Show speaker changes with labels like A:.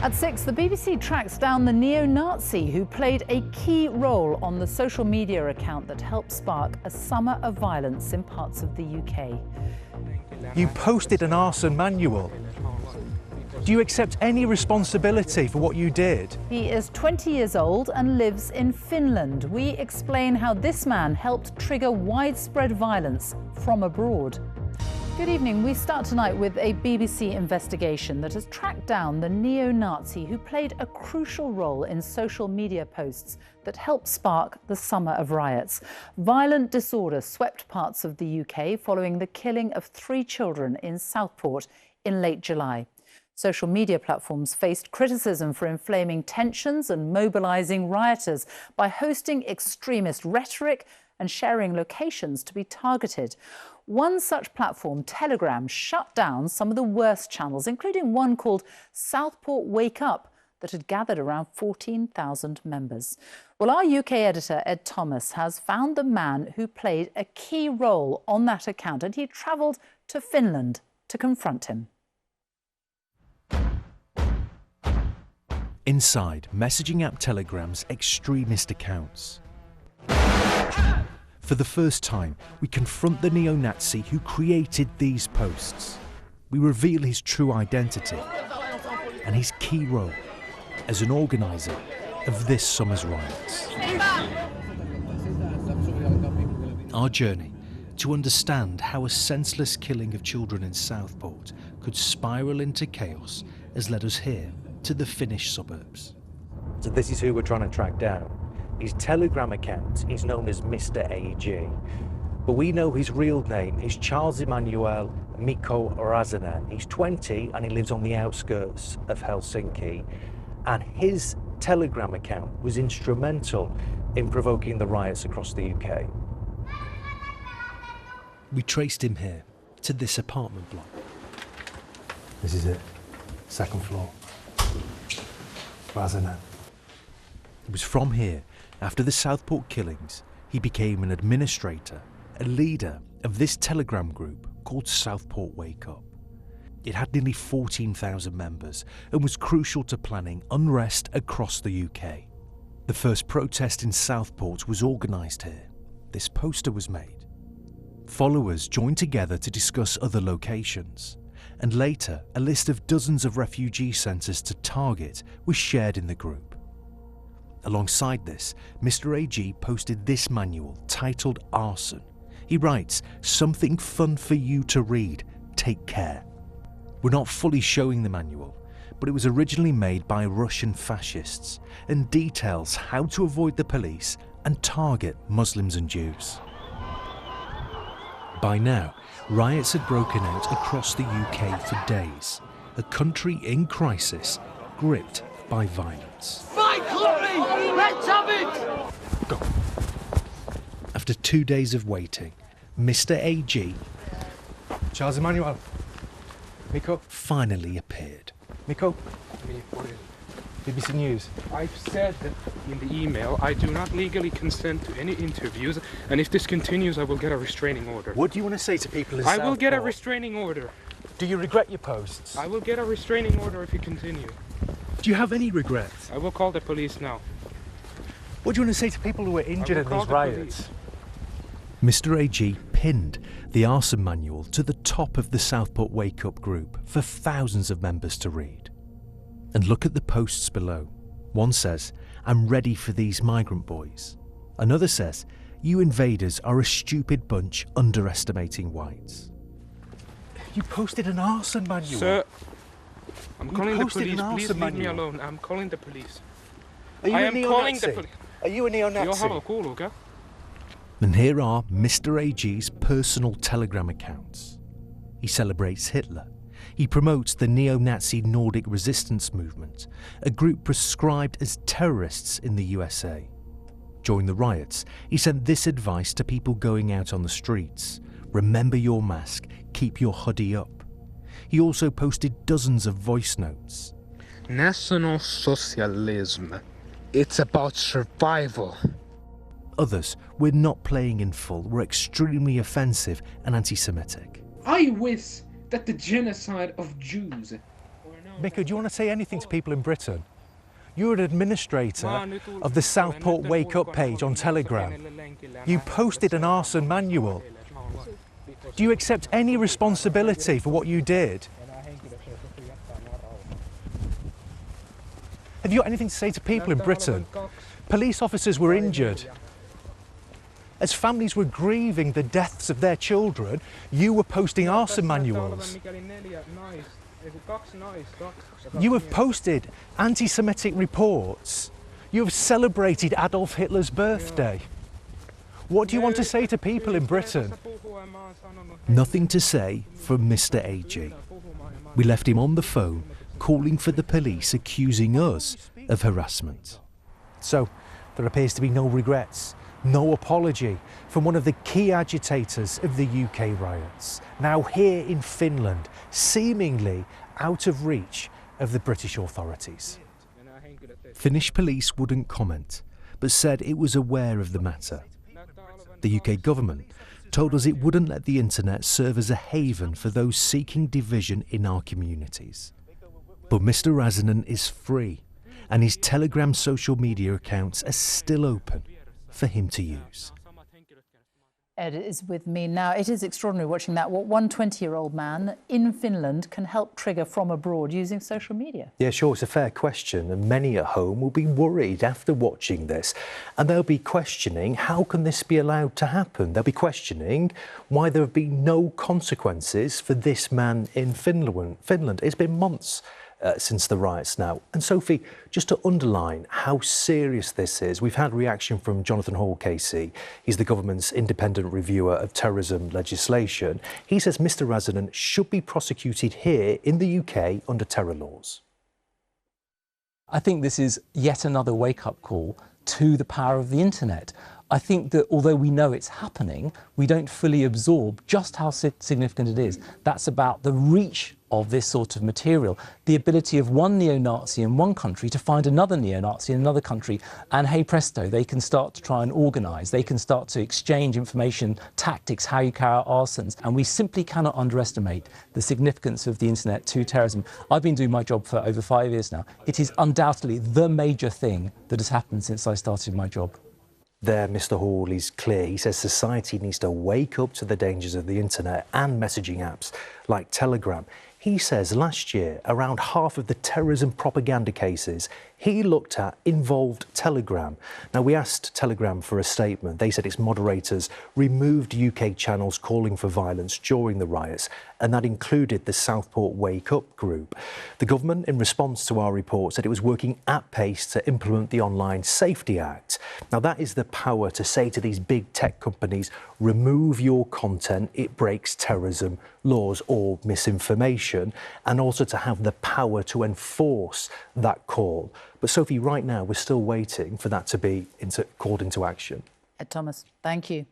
A: At 6, the BBC tracks down the neo-Nazi who played a key role on the social media account that helped spark a summer of violence in parts of the UK.
B: You posted an arson manual. Do you accept any responsibility for what you did?
A: He is 20 years old and lives in Finland. We explain how this man helped trigger widespread violence from abroad. Good evening. We start tonight with a BBC investigation that has tracked down the neo-Nazi who played a crucial role in social media posts that helped spark the summer of riots. Violent disorder swept parts of the UK following the killing of 3 children in Southport in late July. Social media platforms faced criticism for inflaming tensions and mobilising rioters by hosting extremist rhetoric and sharing locations to be targeted. One such platform, Telegram, shut down some of the worst channels, including one called Southport Wake Up that had gathered around 14,000 members. Well, our UK editor, Ed Thomas, has found the man who played a key role on that account, and he travelled to Finland to confront him.
C: Inside messaging app Telegram's extremist accounts. For the first time, we confront the neo-Nazi who created these posts. We reveal his true identity and his key role as an organiser of this summer's riots. Our journey to understand how a senseless killing of children in Southport could spiral into chaos has led us here to the Finnish suburbs.
B: So this is who we're trying to track down. His Telegram account is known as Mr. AG, but we know his real name is Charles-Emmanuel Mikko Rasanen. He's 20 and he lives on the outskirts of Helsinki, and his Telegram account was instrumental in provoking the riots across the UK.
C: We traced him here to this apartment block.
B: This is it, 2nd floor. Rasanen.
C: It was from here, after the Southport killings, he became an administrator, a leader of this Telegram group called Southport Wake Up. It had nearly 14,000 members and was crucial to planning unrest across the UK. The first protest in Southport was organised here. This poster was made. Followers joined together to discuss other locations, and later a list of dozens of refugee centres to target was shared in the group. Alongside this, Mr. AG posted this manual titled Arson. He writes, "Something fun for you to read. Take care." We're not fully showing the manual, but it was originally made by Russian fascists and details how to avoid the police and target Muslims and Jews. By now, riots had broken out across the UK for days, a country in crisis, gripped by violence.
D: Let's have it!
C: Go. After 2 days of waiting, Mr. AG
B: Charles-Emmanuel Mikko
C: finally appeared.
B: Mikko, BBC News.
E: I've said that in the email I do not legally consent to any interviews, and if this continues I will get a restraining order.
B: What do you want to say to people in
E: I will get a
B: Southport?
E: restraining order.
B: Do you regret your posts?
E: I will get a restraining order if you continue.
C: Do you have any regrets?
E: I will call the police now.
B: What do you want to say to people who were injured in these riots?
C: Mr. AG pinned the arson manual to the top of the Southport Wake Up group for thousands of members to read. And look at the posts below. One says, "I'm ready for these migrant boys." Another says, "You invaders are a stupid bunch underestimating whites."
B: You posted an arson manual.
E: Sir, I'm calling the
B: posted
E: police.
B: an
E: Please
B: arson
E: leave me
B: manual.
E: alone. I'm calling the police.
B: Are you
E: I
B: a
E: am calling the
B: neo-Nazi?
E: police.
B: Are you a neo-Nazi?
E: Joo, kuuluuko?
C: And here are Mr. AG's personal Telegram accounts. He celebrates Hitler. He promotes the neo-Nazi Nordic resistance movement, a group proscribed as terrorists in the USA. During the riots, he sent this advice to people going out on the streets: remember your mask, keep your hoodie up. He also posted dozens of voice notes.
E: National Socialism. It's about survival.
C: Others, we're not playing in full, were extremely offensive and anti-Semitic.
E: I wish that the genocide of Jews were not
C: Mikko, do you want to say anything to people in Britain? You're an administrator of the Southport Wake Up page on Telegram. You posted an arson manual. Do you accept any responsibility for what you did? Have you got anything to say to people in Britain? Police officers were injured. As families were grieving the deaths of their children, you were posting arson manuals. You have posted anti-Semitic reports. You have celebrated Adolf Hitler's birthday. What do you want to say to people in Britain?
F: Nothing to say from Mr. AG. We left him on the phone, calling for the police, accusing us of harassment.
C: So, there appears to be no regrets, no apology from one of the key agitators of the UK riots, now here in Finland, seemingly out of reach of the British authorities.
F: Finnish police wouldn't comment, but said it was aware of the matter. The UK government told us it wouldn't let the internet serve as a haven for those seeking division in our communities. But Mr. Rasanen is free, and his Telegram social media accounts are still open for him to use.
A: Ed is with me now. It is extraordinary watching that. What one 20-year-old man in Finland can help trigger from abroad using social media.
B: Yeah, sure, it's a fair question, and many at home will be worried after watching this, and they'll be questioning how can this be allowed to happen. They'll be questioning why there have been no consequences for this man in Finland. It's been months since the riots now. And Sophie, just to underline how serious this is, we've had reaction from Jonathan Hall, KC. He's the government's independent reviewer of terrorism legislation. He says Mr. Rasanen should be prosecuted here in the UK under terror laws.
G: I think this is yet another wake-up call to the power of the internet. I think that although we know it's happening, we don't fully absorb just how significant it is. That's about the reach of this sort of material, the ability of one neo-Nazi in one country to find another neo-Nazi in another country, and hey presto, they can start to try and organise, they can start to exchange information, tactics, how you carry out arsons, and we simply cannot underestimate the significance of the internet to terrorism. I've been doing my job for over 5 years now. It is undoubtedly the major thing that has happened since I started my job.
B: There, Mr. Hall is clear. He says society needs to wake up to the dangers of the internet and messaging apps like Telegram. He says last year, around half of the terrorism propaganda cases he looked at involved Telegram. Now, we asked Telegram for a statement. They said its moderators removed UK channels calling for violence during the riots, and that included the Southport Wake Up group. The government, in response to our report, said it was working at pace to implement the Online Safety Act. Now, that is the power to say to these big tech companies, remove your content, it breaks terrorism laws or misinformation, and also to have the power to enforce that call. But Sophie, right now, we're still waiting for that to be called into action.
A: Ed Thomas, thank you.